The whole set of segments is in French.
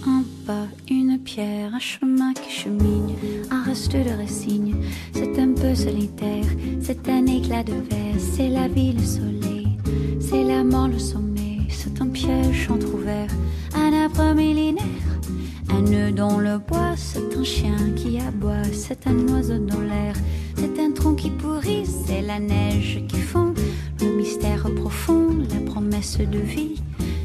Un pas, une pierre, un chemin qui chemine, un reste de résigne. C'est un peu solitaire, c'est un éclat de verre, c'est la vie, le soleil, c'est la mort, le sommet. C'est un piège entrouvert, un arbre millénaire, un nœud dans le bois. C'est un chien qui aboie, c'est un oiseau dans l'air, c'est un tronc qui pourrit, c'est la neige qui fond. Le mystère profond, la promesse de vie,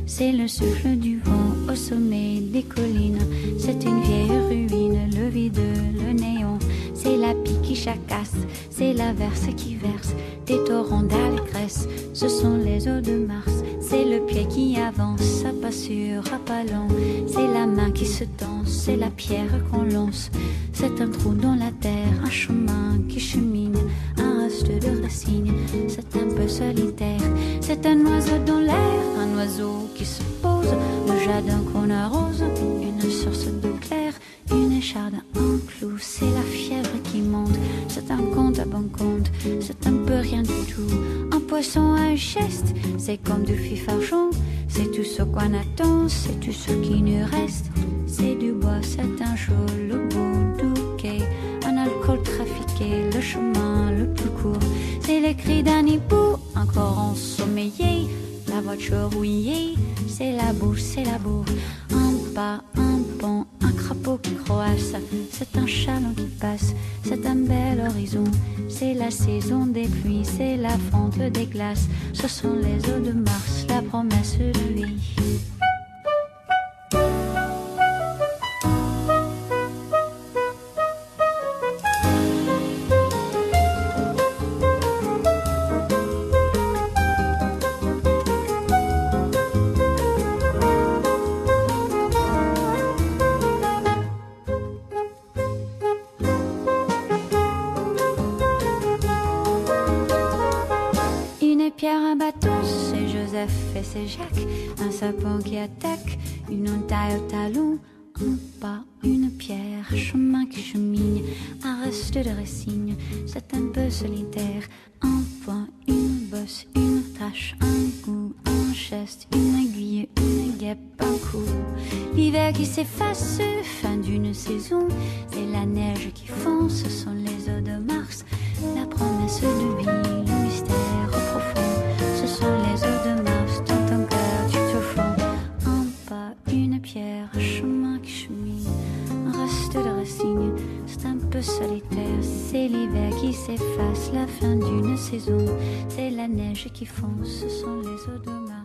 c'est le souffle du vent au sommet des collines. C'est une vieille ruine, le vide, le néant. C'est la pie qui jacasse, c'est l'averse qui verse des torrents d'allégresse. Ce sont les eaux de Mars, c'est le pied qui avance, à pas sûr, à pas lent. C'est la main qui se tend, c'est la pierre qu'on lance. C'est un trou dans la terre, un chemin qui chemine, un reste de racines. C'est un peu solitaire, c'est un oiseau dans l'air, un oiseau qui se pose, le jardin qu'on arrose, une source d'eau claire, une écharde, un clou. C'est la fièvre qui monte, c'est un compte à bon compte, c'est un peu rien du tout. Un poisson à un geste, c'est comme du fifarchon. C'est tout ce qu'on attend, c'est tout ce qui nous reste. C'est du bois, c'est un jour, le bout du quai, un alcool trafiqué, le chemin le plus court. C'est le cri d'un hibou, encore ensommeillé, la voiture rouillée. C'est la bouche, c'est la bourre, un pas, un pont, un crapaud qui croasse. C'est un chaland qui passe, c'est un bel horizon. C'est la saison des pluies, c'est la fonte des glaces. Ce sont les eaux de Mars, la promesse de vie. Pierre, un bateau, c'est Joseph et c'est Jacques. Un sapin qui attaque, une entaille au talon. Un pas, une pierre, un chemin qui chemine, un reste de résigne. C'est un peu solitaire, un point, une bosse, une tache, un goût, un geste, une aiguille, une guêpe, un coup. L'hiver qui s'efface, fin d'une saison. C'est la neige qui fond, ce sont les eaux de Mars. La promesse de vie, le mystère profond. Ce sont les eaux de Mars, dans ton cœur tu te fonds. Un pas, une pierre, un chemin qui chemine, un reste de racine. C'est un peu solitaire, c'est l'hiver qui s'efface, la fin d'une saison. C'est la neige qui fond, ce sont les eaux de Mars.